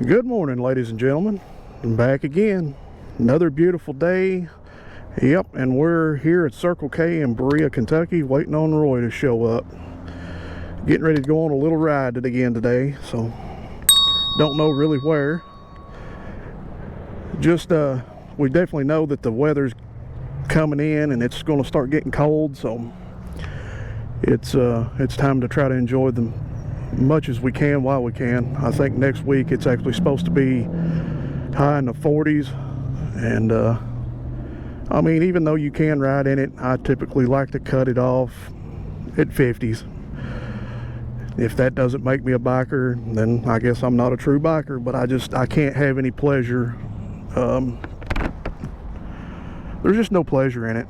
Good morning, ladies and gentlemen. I'm back again. Another beautiful day. Yep, and we're here at Circle K in Berea, Kentucky, waiting on Roy to show up. Getting ready to go on a little ride again today, so don't know really where. Just we definitely know that the weather's coming in and it's going to start getting cold, so it's time to try to enjoy them much as we can while we can. I think next week it's actually supposed to be high in the 40s, and I mean, even though you can ride in it, I typically like to cut it off at 50s. If that doesn't make me a biker, then I guess I'm not a true biker, but I can't have any pleasure. There's just no pleasure in it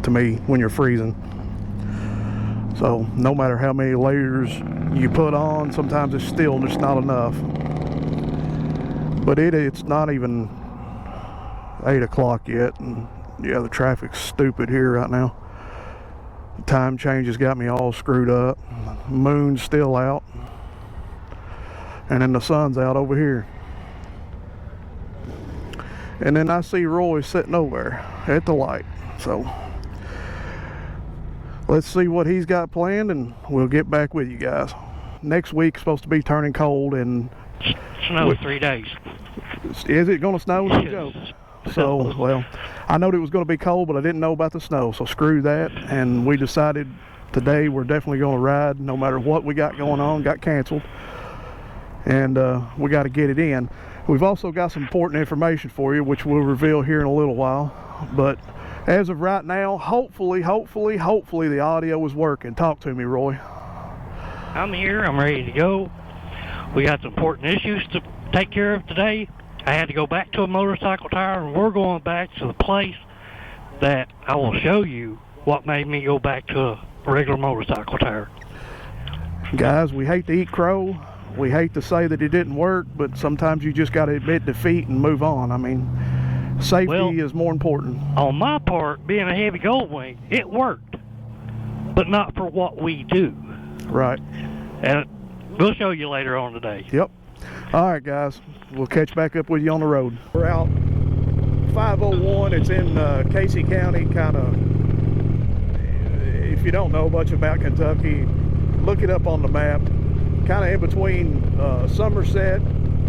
to me when you're freezing. So no matter how many layers you put on, sometimes it's still just not enough. But it's not even 8 o'clock yet, and yeah, the traffic's stupid here right now. The time change has got me all screwed up. The moon's still out, and then the sun's out over here. And then I see Roy sitting over there at the light. So let's see what he's got planned, and we'll get back with you guys. Next week's supposed to be turning cold, and snow 3 days. Is it going to snow? No joke. So, well, I know it was going to be cold, but I didn't know about the snow, so screw that. And we decided today we're definitely going to ride no matter what we got going on. Got canceled, and we got to get it in. We've also got some important information for you, which we'll reveal here in a little while. But as of right now, hopefully the audio is working. Talk to me, Roy. I'm here. I'm ready to go. We got some important issues to take care of today. I had to go back to a motorcycle tire, and we're going back to the place that I will show you what made me go back to a regular motorcycle tire. Guys, we hate to eat crow. We hate to say that it didn't work, but sometimes you just got to admit defeat and move on. I mean, safety is more important. On my part, being a heavy gold wing, it worked, but not for what we do. Right. And we'll show you later on today. Yep. All right, guys. We'll catch back up with you on the road. We're out 501. It's in Casey County, kind of. If you don't know much about Kentucky, look it up on the map. Kind of in between Somerset,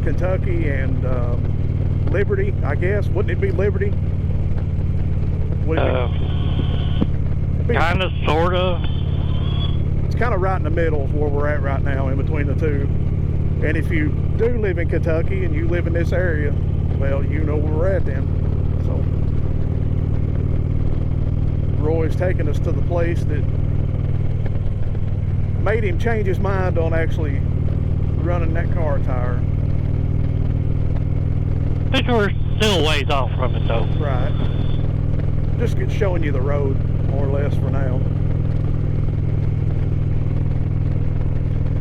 Kentucky, and Liberty, I guess. Wouldn't it be Liberty? Kind of, sort of. It's kind of right in the middle of where we're at right now, in between the two. And if you do live in Kentucky and you live in this area, well, you know where we're at then. So Roy's taking us to the place that made him change his mind on actually running that car tire. I think we're still a ways off from it, though. Right. Just showing you the road, more or less, for now.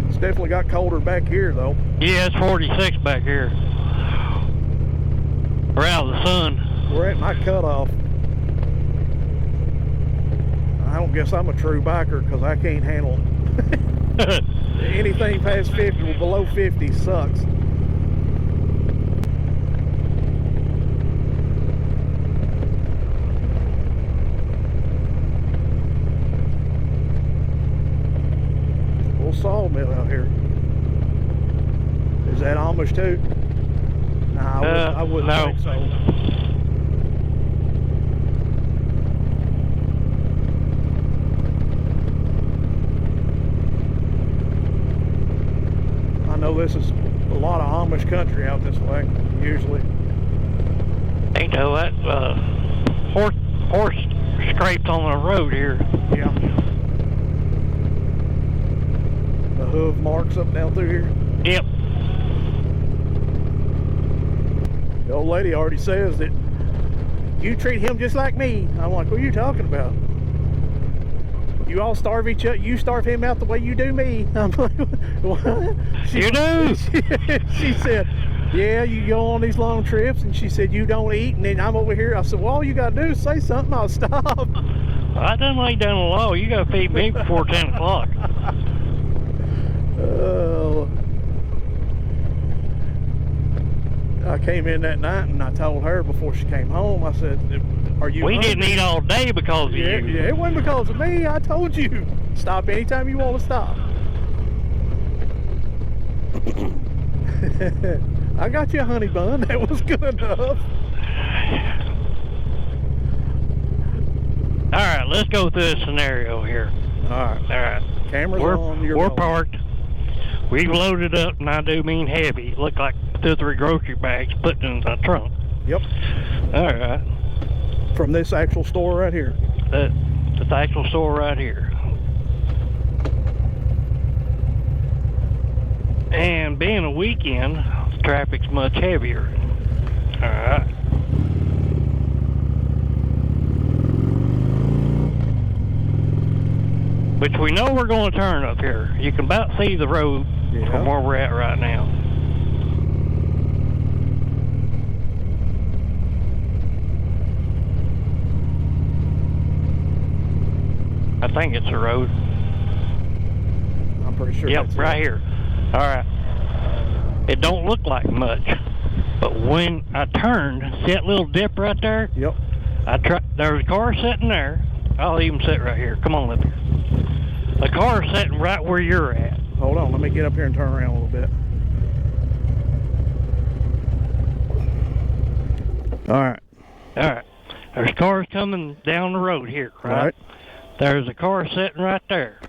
It's definitely got colder back here, though. Yeah, it's 46 back here. We're out of the sun. We're at my cutoff. I don't guess I'm a true biker because I can't handle anything past 50 or below 50 sucks. Little sawmill out here. Is that Amish too? Nah, I wouldn't no. think so. I know this is a lot of Amish country out this way, usually. Ain't no that horse scraped on the road here. Yeah. The hoof marks up down through here. Yep. The old lady already says that you treat him just like me. I'm like, what are you talking about? You all starve each other. You starve him out the way you do me. I'm like, what? You do. She said, yeah, you go on these long trips, and she said you don't eat, and then I'm over here. I said, well, all you got to do is say something, I'll stop. I done laid down the law. You got to feed me before 10 o'clock. I came in that night and I told her before she came home, I said, are you We hungry? didn't eat all day because of Yeah, you. yeah, it wasn't because of me. I told you. Stop anytime you want to stop. I got you a honey bun. That was good enough. Alright, let's go through this scenario here. Alright. Camera's on. We're parked. We've loaded up, and I do mean heavy. It looked like 2 or 3 grocery bags put in the trunk. Yep. Alright. From this actual store right here. The actual store right here. And being a weekend, traffic's much heavier. Alright. Which we know we're going to turn up here. You can about see the road from where we're at right now. I think it's a road. I'm pretty sure. Yep, that's right here. All right. It don't look like much, but when I turned, see that little dip right there? Yep. There's a car sitting there. I'll even sit right here. Come on up here. A car sitting right where you're at. Hold on, let me get up here and turn around a little bit. All right. All right. There's cars coming down the road here, right? There's a car sitting right there.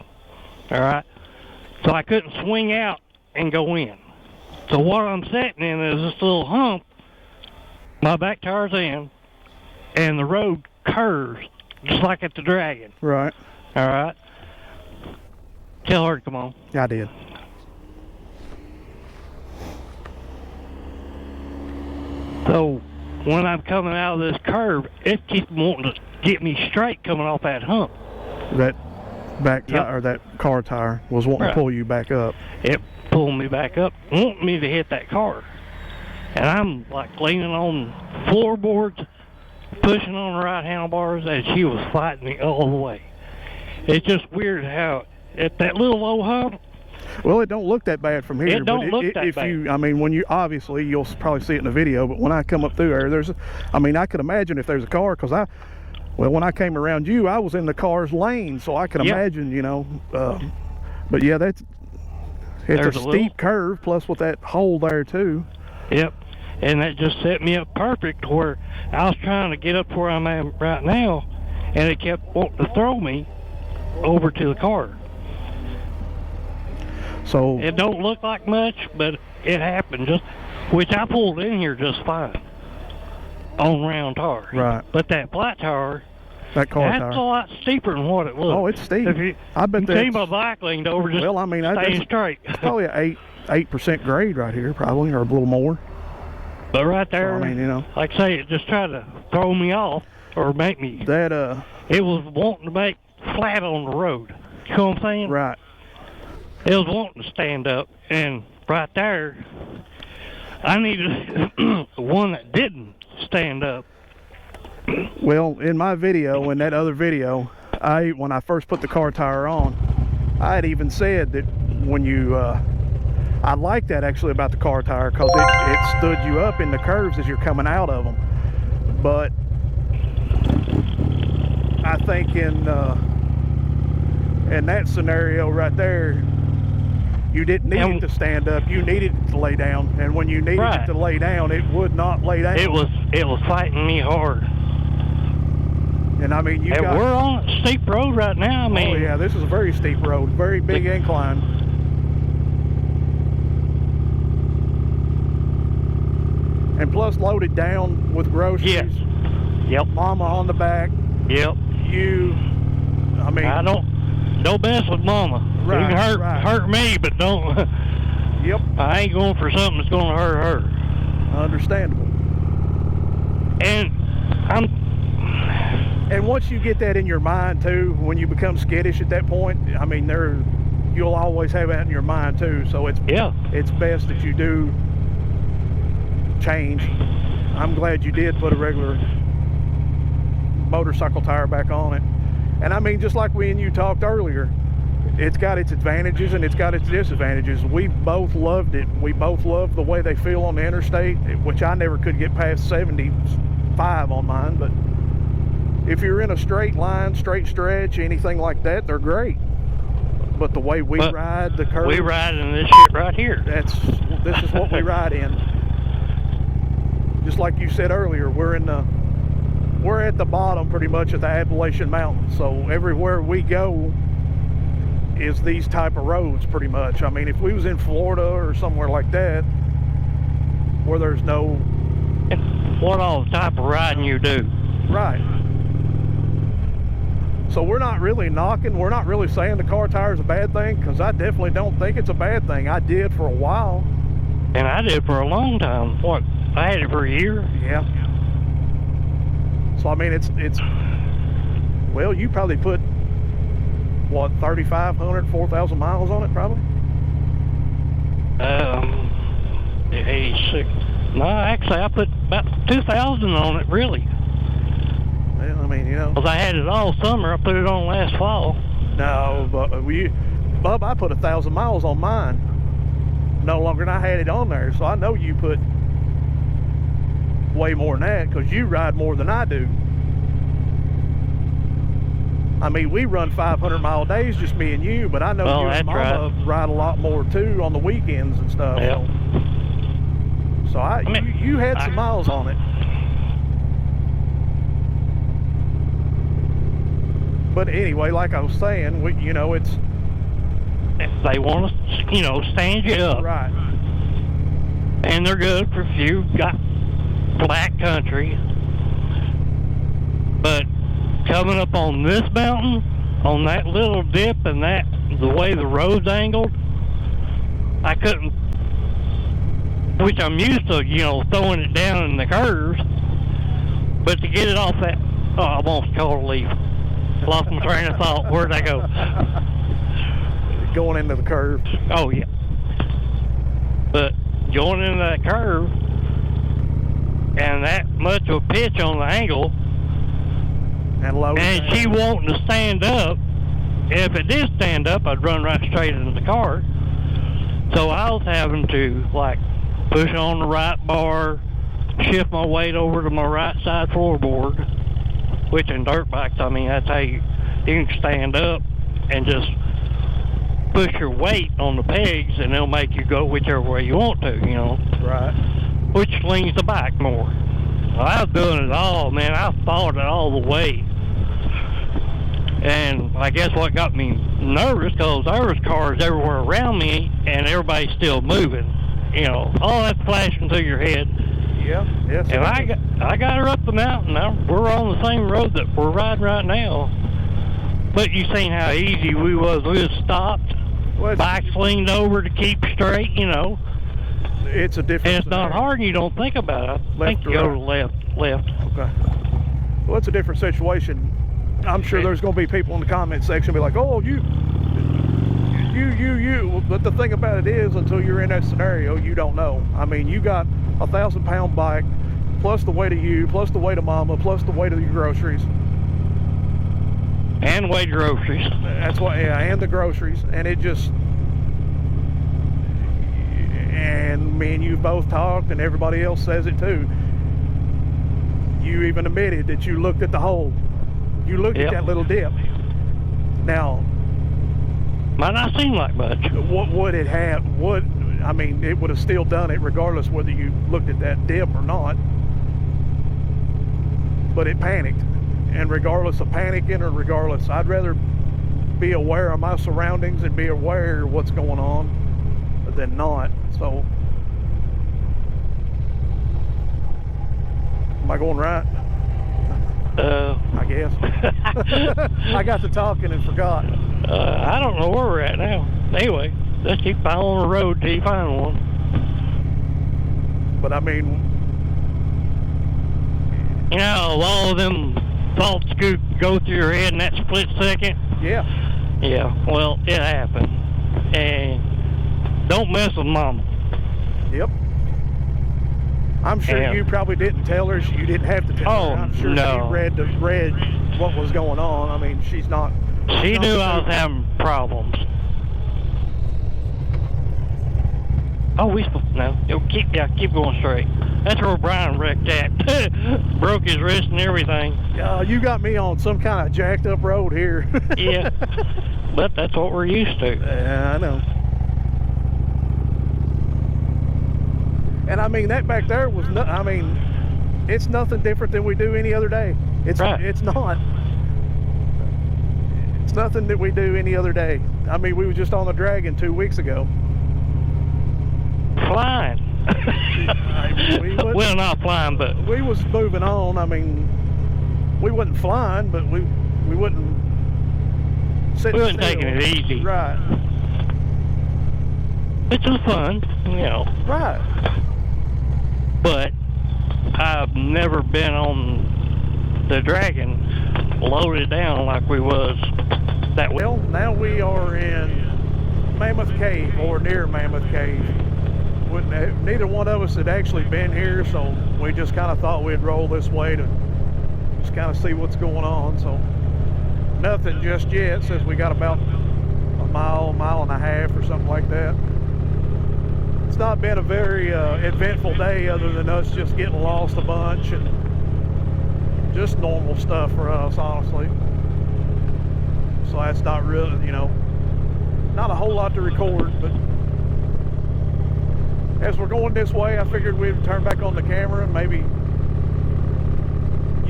All right. So I couldn't swing out and go in. So what I'm sitting in is this little hump. My back tire's in, and the road curves just like at the Dragon. Right. All right. Tell her to come on. Yeah, I did. So when I'm coming out of this curve, it keeps wanting to get me straight coming off that hump. That back tire, or that car tire, was wanting to pull you back up. It pulled me back up, wanting me to hit that car. And I'm like leaning on floorboards, pushing on the right handlebars, and she was fighting me all the way. It's just weird how at that little low hump. Well, it don't look that bad from here. It don't look that bad. I mean, when you obviously you'll probably see it in the video, but when I come up through there, I mean, I could imagine if there's a car, because when I came around you, I was in the car's lane, so I can imagine, you know. But yeah, it's a steep curve, plus with that hole there too. Yep, and that just set me up perfect where I was trying to get up where I'm at right now, and it kept wanting to throw me over to the car. So it don't look like much, but it happened. Which I pulled in here just fine on round tar. Right. But that flat tire, that car tire, that's a lot steeper than what it looks. Oh, it's steep. I bet that's. See my bike leaned over just staying straight. It's probably an 8% grade right here, probably, or a little more. But right there, so, I mean, you know, like I say, it just tried to throw me off or make me. It was wanting to make flat on the road. You know what I'm saying? Right. It was wanting to stand up, and right there, I needed one that didn't stand up. Well, in my video, in that other video, when I first put the car tire on, I had even said that when you, I like that actually about the car tire, because it stood you up in the curves as you're coming out of them. But I think in that scenario right there, you didn't need it to stand up. You needed it to lay down, and when you needed it to lay down, it would not lay down. It was fighting me hard. And I mean, we're on a steep road right now. I mean, oh yeah, this is a very steep road, very big incline. And plus loaded down with groceries. Yes. Yep. Mama on the back. Yep. I mean, I don't mess with Mama. Right, you can hurt me, but don't. Yep. I ain't going for something that's going to hurt her. Understandable. And once you get that in your mind too, when you become skittish at that point, I mean, you'll always have that in your mind too. So it's best that you do change. I'm glad you did put a regular motorcycle tire back on it. And I mean, just like we and you talked earlier, it's got its advantages and it's got its disadvantages. We both loved it. We both loved the way they feel on the interstate, which I never could get past 75 on mine. But if you're in a straight line, straight stretch, anything like that, they're great. But the way we ride the curves, we ride in this shit right here. This is what we ride in. Just like you said earlier, we're at the bottom pretty much of the Appalachian Mountains. So everywhere we go is these type of roads pretty much. I mean, if we was in Florida or somewhere like that where there's no... What all the type of riding you do. Right. So we're not really knocking, we're not really saying the car tire is a bad thing, because I definitely don't think it's a bad thing. I did for a while. And I did for a long time. What, I had it for a year? Yeah. So I mean, it's well, you probably put, what, 3,500, 4,000 miles on it probably? 86. No, actually I put about 2,000 on it, really. Well, I mean, you know. Because I had it all summer. I put it on last fall. No, but Bub, I put 1,000 miles on mine. No longer than I had it on there. So I know you put way more than that, because you ride more than I do. I mean, we run 500-mile days, just me and you, but I know you and Mama ride a lot more too on the weekends and stuff. Yeah. So you had some miles on it. But anyway, like I was saying, you know, it's... They want to, you know, stand you up. Right. And they're good for if you got flat country. But coming up on this mountain, on that little dip and the way the road's angled, I couldn't, which I'm used to, you know, throwing it down in the curves. But to get it off that, oh, I almost called a leaf. Lost my train of thought. Where'd I go? Going into the curve. Oh, yeah. But going into that curve and that much of a pitch on the angle, and she wanting to stand up, if it did stand up, I'd run right straight into the car. So I was having to, like, push on the right bar, shift my weight over to my right side floorboard, which in dirt bikes, I mean, that's how you can stand up and just push your weight on the pegs, and they'll make you go whichever way you want to, you know. Right. Which leans the bike more. Well, I was doing it all, man. I followed it all the way. And I guess what got me nervous, because there was cars everywhere around me, and everybody's still moving. You know, all that flashing through your head. Yeah, yes. And I got her up the mountain. Now we're on the same road that we're riding right now. But you seen how easy we was. We just stopped. Bikes leaned over to keep straight, you know. It's a different... And it's not hard, and you don't think about it. I think you go to left. Okay. Well, it's a different situation. I'm sure there's going to be people in the comment section be like, oh, you. But the thing about it is, until you're in that scenario, you don't know. I mean, you got a 1,000-pound bike, plus the weight of you, plus the weight of Mama, plus the weight of your groceries. And weight groceries. That's why, yeah, and the groceries. And it just... And me and you both talked, and everybody else says it too. You even admitted that you looked at the hole. You looked at that little dip. Now... Might not seem like much. What would it have? I mean, it would have still done it regardless whether you looked at that dip or not. But it panicked. And regardless of panicking or regardless, I'd rather be aware of my surroundings and be aware of what's going on than not. So, am I going right? I guess. I got to talking and forgot. I don't know where we're at now. Anyway, let's keep following the road till you find one. But I mean, you know, all of them thoughts go through your head in that split second. Yeah. Yeah. Well, it happened, and don't mess with Mama. Yep. I'm sure you probably didn't tell her. You didn't have to tell her. I'm sure she read what was going on. I mean, she's not She knew I was having problems. Oh, no. Keep going straight. That's where Brian wrecked at. Broke his wrist and everything. You got me on some kind of jacked up road here. Yeah, but that's what we're used to. Yeah, I know. And I mean, that back there was I mean, it's nothing different than we do any other day. It's right. It's not. It's nothing that we do any other day. I mean, we were just on the Dragon 2 weeks ago. Flying. Well, not flying, but we was moving on. I mean, we wasn't flying, but we wouldn't sit we wasn't still. taking it easy. Right. It was fun, you know. Right. But I've never been on the Dragon loaded down like we was that way. Well, now we are in Mammoth Cave, or near Mammoth Cave. Neither one of us had actually been here, so we just kind of thought we'd roll this way to just kind of see what's going on. So nothing just yet. Says we got about a mile and a half or something like that. It's not been a very eventful day, other than us just getting lost a bunch and just normal stuff for us, honestly. So that's not really, you know, not a whole lot to record. But as we're going this way, I figured we'd turn back on the camera and maybe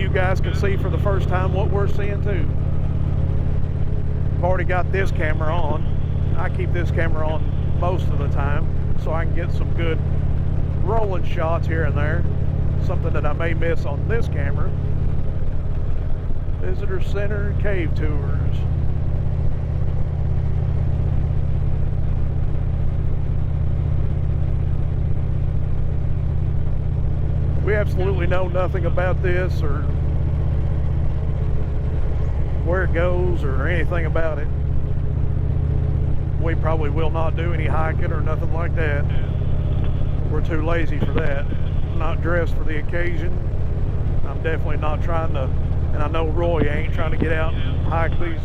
you guys can see for the first time what we're seeing too. I've already got this camera on. I keep this camera on most of the time, so I can get some good rolling shots here and there. Something that I may miss on this camera. Visitor Center Cave Tours. We absolutely know nothing about this or where it goes or anything about it. We probably will not do any hiking or nothing like that. We're too lazy for that. Not dressed for the occasion. I'm definitely not trying to, and I know Roy ain't trying to get out and hike these.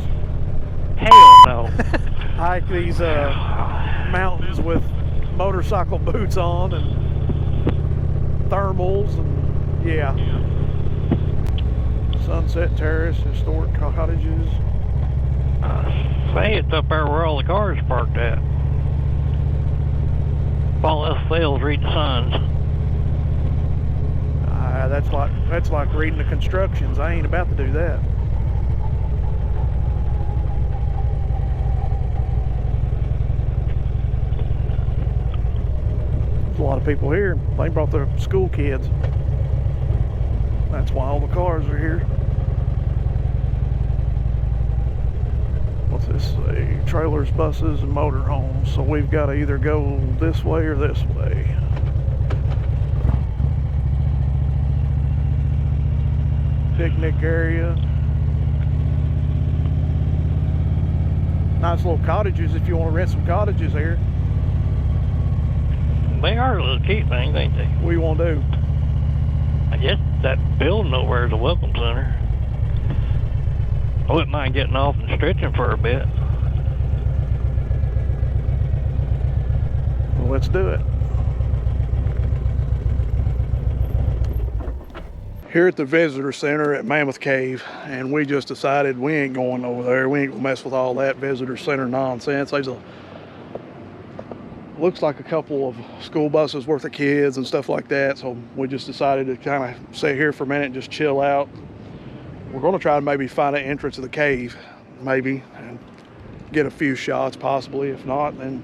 Hell no. Hike these mountains with motorcycle boots on and thermals and yeah. Sunset Terrace, historic cottages. Say it's up there where all the cars parked at. If all else fails, read the signs. That's like reading the constructions. I ain't about to do that. There's a lot of people here. They brought their school kids. That's why all the cars are here. What's this say? Trailers, buses, and motorhomes. So we've got to either go this way or this way. Picnic area. Nice little cottages if you want to rent some cottages here. They are little cute things, ain't they? What do you want to do? I guess that building over there is a welcome center. I wouldn't mind getting off and stretching for a bit. Well, let's do it. Here at the visitor center at Mammoth Cave, and we just decided we ain't going over there. We ain't gonna mess with all that visitor center nonsense. There's looks like a couple of school buses worth of kids and stuff like that, so we just decided to kind of sit here for a minute and just chill out. We're going to try to maybe find an entrance to the cave, maybe, and get a few shots possibly. If not, then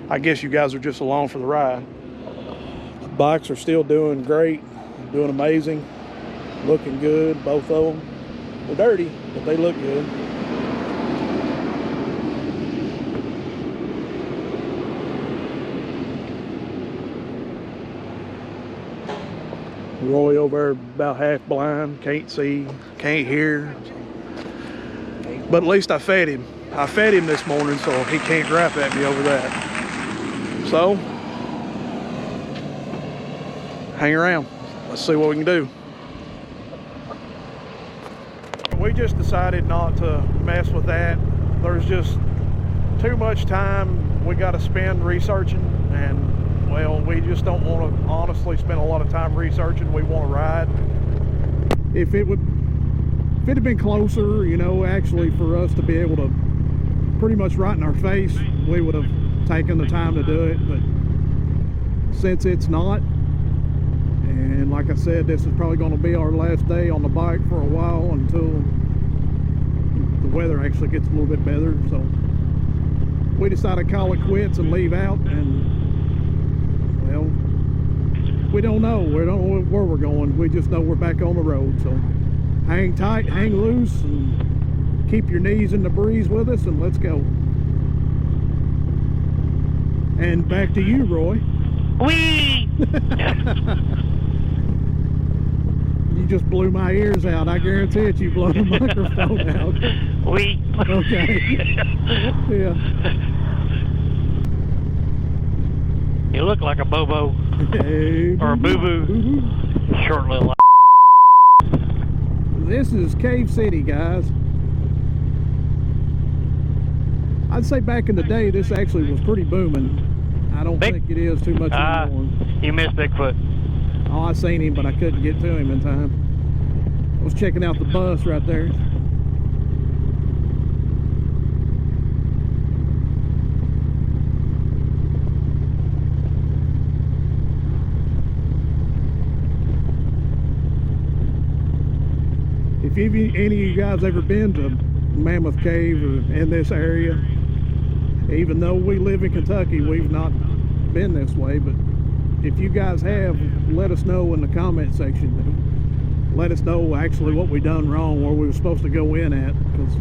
I guess you guys are just along for the ride. The bikes are still doing great, doing amazing, looking good, both of them. They're dirty, but they look good. Roy over there about half blind, can't see, can't hear. But at least I fed him. I fed him this morning, so he can't gripe at me over that. So, hang around. Let's see what we can do. We just decided not to mess with that. There's just too much time we got to spend researching, and well, we just don't want to honestly spend a lot of time researching. We want to ride. If it had been closer, you know, actually for us to be able to pretty much right in our face, we would have taken the time to do it. But since it's not, and like I said, this is probably going to be our last day on the bike for a while until the weather actually gets a little bit better. So we decided to call it quits and leave out, and well, we don't know. We don't know where we're going. We just know we're back on the road. So hang tight, hang loose, and keep your knees in the breeze with us, and let's go. And back to you, Roy. Whee! You just blew my ears out. I guarantee it, you blew the microphone out. Whee! Okay. Yeah. You look like a bobo. Hey, Or a boo-boo. Short little. This is Cave City, guys. I'd say back in the day, this actually was pretty booming. I don't think it is too much anymore. You missed Bigfoot. Oh, I seen him, but I couldn't get to him in time. I was checking out the bus right there. If any of you guys ever been to Mammoth Cave or in this area, even though we live in Kentucky, we've not been this way, but if you guys have, let us know in the comment section. Let us know actually what we done wrong, where we were supposed to go in at, because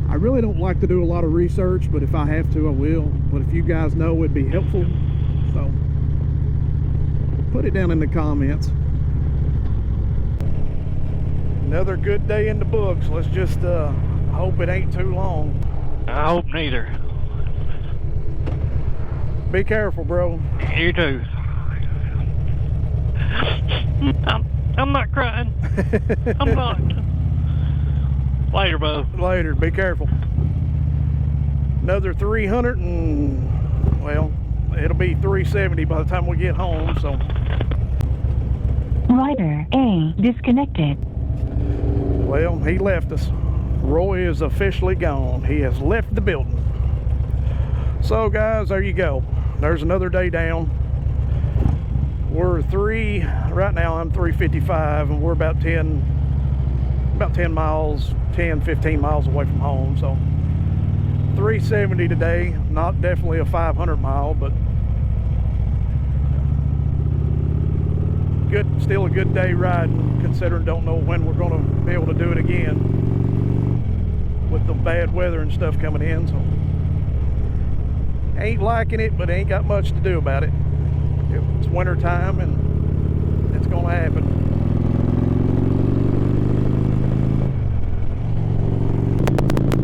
I really don't like to do a lot of research, but if I have to, I will. But if you guys know, it'd be helpful. So put it down in the comments. Another good day in the books. Let's just hope it ain't too long. I hope neither. Be careful, bro. You too. I'm not crying. I'm not. Later, Bo. Later. Be careful. Another 300 and, well, it'll be 370 by the time we get home, so. Rider A disconnected. Well, he left us. Roy is officially gone. He has left the building. So guys, there you go. There's another day down. We're right now I'm 355, and we're about 10 miles, 15 miles away from home. So 370 today, not definitely a 500 mile, but good, still a good day riding, considering don't know when we're going to be able to do it again with the bad weather and stuff coming in. So ain't liking it, but ain't got much to do about it. It's winter time, and it's going to happen.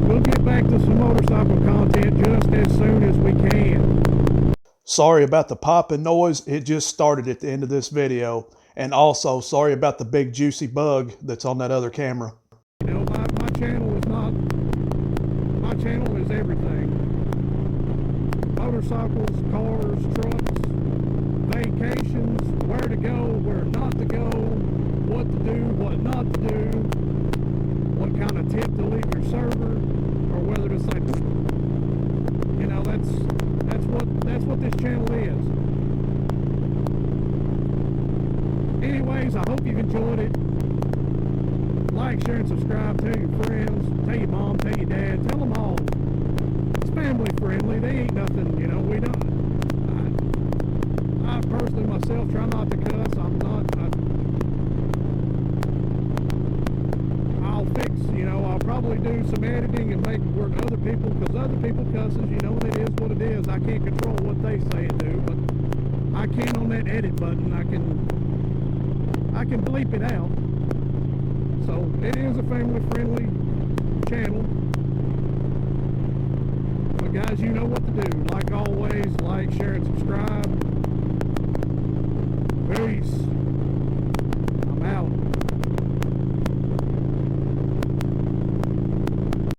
We'll get back to some motorcycle content just as soon as we can. Sorry about the popping noise. It just started at the end of this video. And also, sorry about the big juicy bug that's on that other camera. You know, my channel is not... My channel is everything. Motorcycles, cars, trucks, vacations, where to go, where not to go, what to do, what not to do, what kind of tip to leave your server, or whether to say, you know, that's what this channel is. Anyways, I hope you've enjoyed it. Like, share, and subscribe. Tell your friends, tell your mom, tell your dad, tell them all. It's family friendly. They ain't nothing, you know, we don't. I personally myself try not to cuss. I'll fix, you know, I'll probably do some editing and make it work other people, because other people cusses, you know, it is what it is. I can't control what they say and do, but I can on that edit button. I can bleep it out. So it is a family friendly channel. But guys, you know what to do. Like always, like, share, and subscribe. Peace.